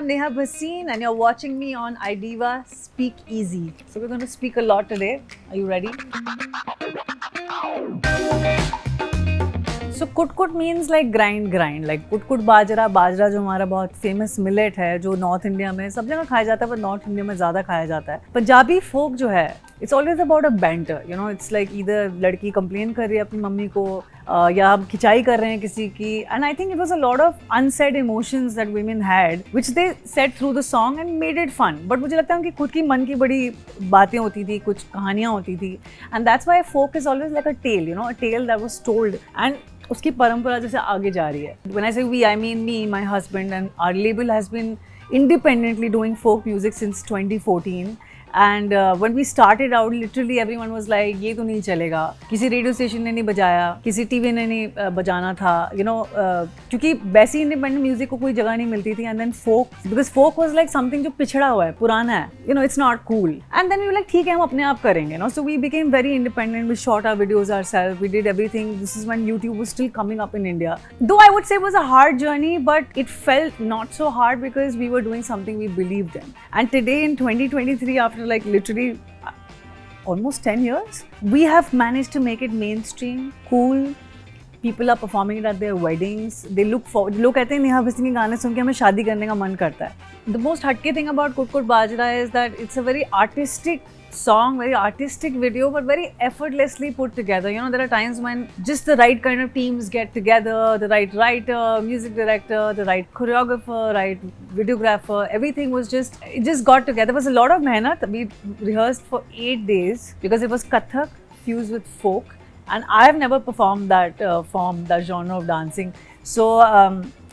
I'm Neha Bhasin and you're watching me on iDiva SpeakEasy. So we're going to speak a lot today. Are you ready? So Kut Kut means like grind. Like Kut Kut Bajra जो हमारा बहुत famous millet है, जो North India में सब जगह खाया जाता है, पर North India में ज़्यादा खाया जाता है. पंजाबी folk जो है, it's always about a banter. You know, it's like either लड़की complain कर रही है अपनी मम्मी को, या हम खिंचाई कर रहे हैं किसी की. And I think it was a lot of unsaid emotions that women had, which they said through the song and made it fun. But मुझे लगता है कि खुद की मन की बड़ी बातें होती थी, कुछ कहानियाँ होती थी. And that's why folk is always like a tale, you know, a tale that was told. And उसकी परंपरा जैसे आगे जा रही है. When I say we, I mean me, my husband, and our label has been independently doing folk music since 2014. And when we started out, literally everyone was like, ये तो नहीं चलेगा. किसी रेडियो स्टेशन ने नहीं बजाया, किसी टीवी ने नहीं बजाना था, you know, क्योंकि वैसी इंडिपेंडेंट म्यूजिक को कोई जगह नहीं मिलती थी. And then folk, because folk was like something जो पिछड़ा हुआ है, पुराना है, you know, it's not cool. And then we were like, ठीक है, हम अपने आप करेंगे, you know. So we became very independent. We shot our videos ourselves. We did everything. This is when YouTube was still coming up in India. Though I would say it was a hard journey, but it felt not so hard because we were doing something we believed in. And today in 2023, after like literally almost 10 years, we have managed to make it mainstream, cool. People are performing it at their weddings. They look forward. लोग कहते हैं नेहा भसीन के गाने सुन के हमें शादी करने का मन करता है. The most हटके thing about Kut Kut Bajra is that it's a very artistic song, very artistic video, but very effortlessly put together. You know, there are times when just the right kind of teams get together, the right writer, music director, the right choreographer, right videographer, everything was just, it just got together. There was a lot of mehnat. We rehearsed for 8 days because it was Kathak fused with folk. And I have never performed that form, that genre of dancing. So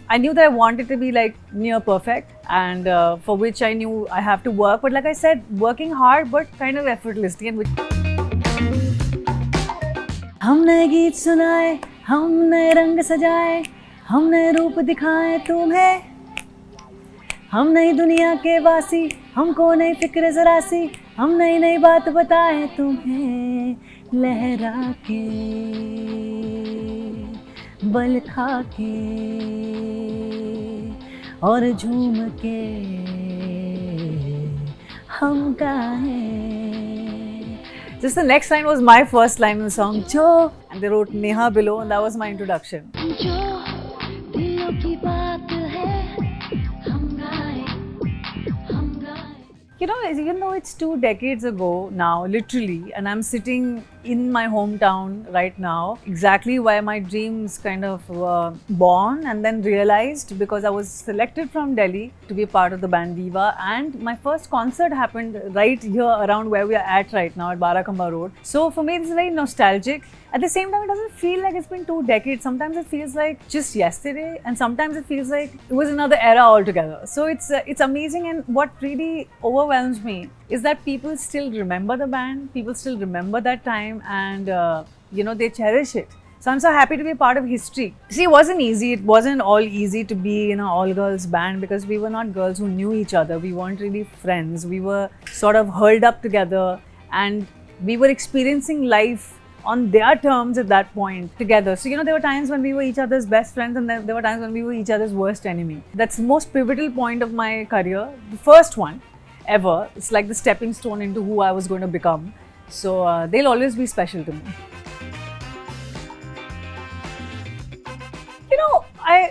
I knew that I wanted to be like near perfect, and for which I knew I have to work. But like I said, working hard but kind of effortlessly. And हम नए गीत सुनाए, हम नए रंग सजाए, हम नए रूप दिखाए तुम्हें, हम नई दुनिया के वासी, हमको नई फिक्र जरा सी, हम नई नई बात बताए तुम्हें, लहरा के बल खा के और झूम के हम गाएं. Just the next line was my first line in the song, Jo, and they wrote Neha below, and that was my introduction. You know, even though it's 2 decades ago now, literally, and I'm sitting in my hometown right now, exactly where my dreams kind of were born and then realized, because I was selected from Delhi to be a part of the band Diva, and my first concert happened right here around where we are at right now at Barakamba Road. So for me, this is very nostalgic. At the same time, it doesn't feel like it's been 2 decades. Sometimes it feels like just yesterday, and sometimes it feels like it was another era altogether. So it's amazing, and what really overwhelms me is that people still remember the band, people still remember that time, and you know, they cherish it. So I'm so happy to be a part of history. See, it wasn't easy. It wasn't all easy to be in an all-girls band because we were not girls who knew each other. We weren't really friends. We were sort of hurled up together, and we were experiencing life on their terms at that point together. So, you know, there were times when we were each other's best friends, and there were times when we were each other's worst enemy. That's the most pivotal point of my career. The first one ever. It's like the stepping stone into who I was going to become. So they'll always be special to me. You know,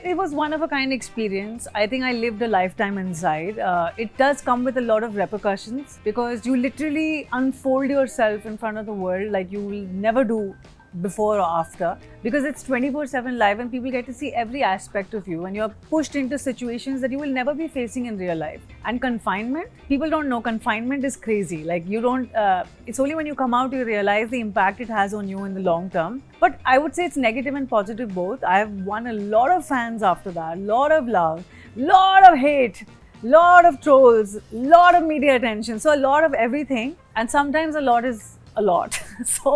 it was one of a kind experience. I think I lived a lifetime inside. It does come with a lot of repercussions because you literally unfold yourself in front of the world like you will never do before or after, because it's 24/7 live and people get to see every aspect of you, and you're pushed into situations that you will never be facing in real life. And confinement, people don't know, confinement is crazy. Like you don't, it's only when you come out you realize the impact it has on you in the long term. But I would say it's negative and positive both. I have won a lot of fans after that, lot of love, lot of hate, lot of trolls, lot of media attention, so a lot of everything, and sometimes a lot is a lot. So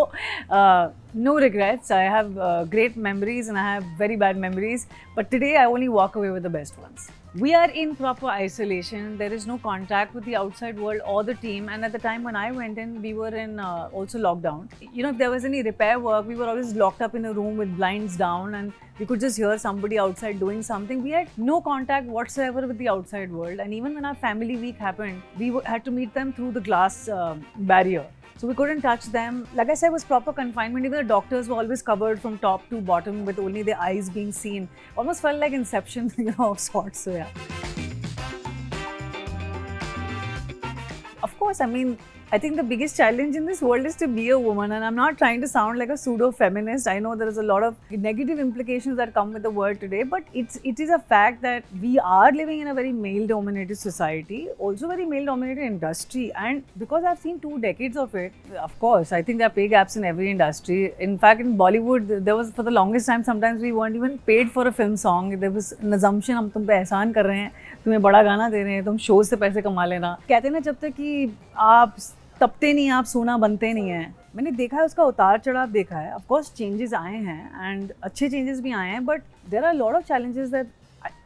no regrets. I have great memories and I have very bad memories, but today I only walk away with the best ones. We are in proper isolation. There is no contact with the outside world or the team. And at the time when I went in, we were in also lockdown. You know, if there was any repair work, we were always locked up in a room with blinds down, and we could just hear somebody outside doing something. We had no contact whatsoever with the outside world. And even when our family week happened, we had to meet them through the glass barrier. So we couldn't touch them. Like I said, it was proper confinement. Even the doctors were always covered from top to bottom with only their eyes being seen. Almost felt like Inception, you know, of sorts. So yeah. Of course, I mean, I think the biggest challenge in this world is to be a woman, and I'm not trying to sound like a pseudo-feminist. I know there is a lot of negative implications that come with the word today, but it is a fact that we are living in a very male-dominated society, also very male-dominated industry, and because I've seen 2 decades of it, of course, I think there are pay gaps in every industry. In fact, in Bollywood, there was for the longest time, sometimes we weren't even paid for a film song. There was an assumption, हम तुम पे एहसान कर रहे हैं, तुम्हें बड़ा गाना दे रहे हैं, तुम शो से पैसे कमा लेना. कहते हैं ना जब तक कि आप तपते नहीं, आप सोना बनते नहीं हैं. मैंने देखा है, उसका उतार चढ़ाव देखा है. ऑफ कोर्स चेंजेस आए हैं एंड अच्छे चेंजेस भी आए हैं, but there are lot of challenges that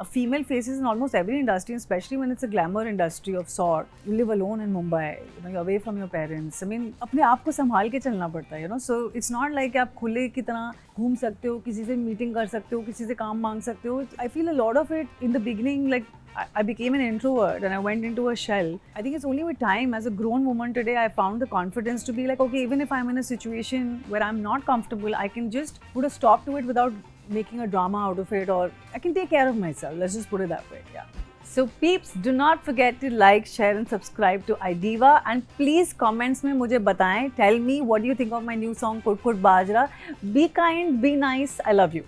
a female faces in almost every industry, especially when it's a glamour industry of sort. You live alone in Mumbai, you know, you're away from your parents. I mean, अपने आप को संभाल के चलना पड़ता है, you know. So it's not like आप खुले की तरह घूम सकते हो, किसी से मीटिंग कर सकते हो, किसी से काम मांग सकते हो. I feel a lot of it in the beginning, like I became an introvert and I went into a shell. I think it's only with time, as a grown woman today, I found the confidence to be like, okay, even if I'm in a situation where I'm not comfortable, I can just put a stop to it without making a drama out of it, or I can take care of myself. Let's just put it that way. Yeah. So peeps, do not forget to like, share and subscribe to iDiva, and please comments में मुझे बताएं. Tell me what do you think of my new song Kut Kut Bajra. Be kind, be nice. I love you.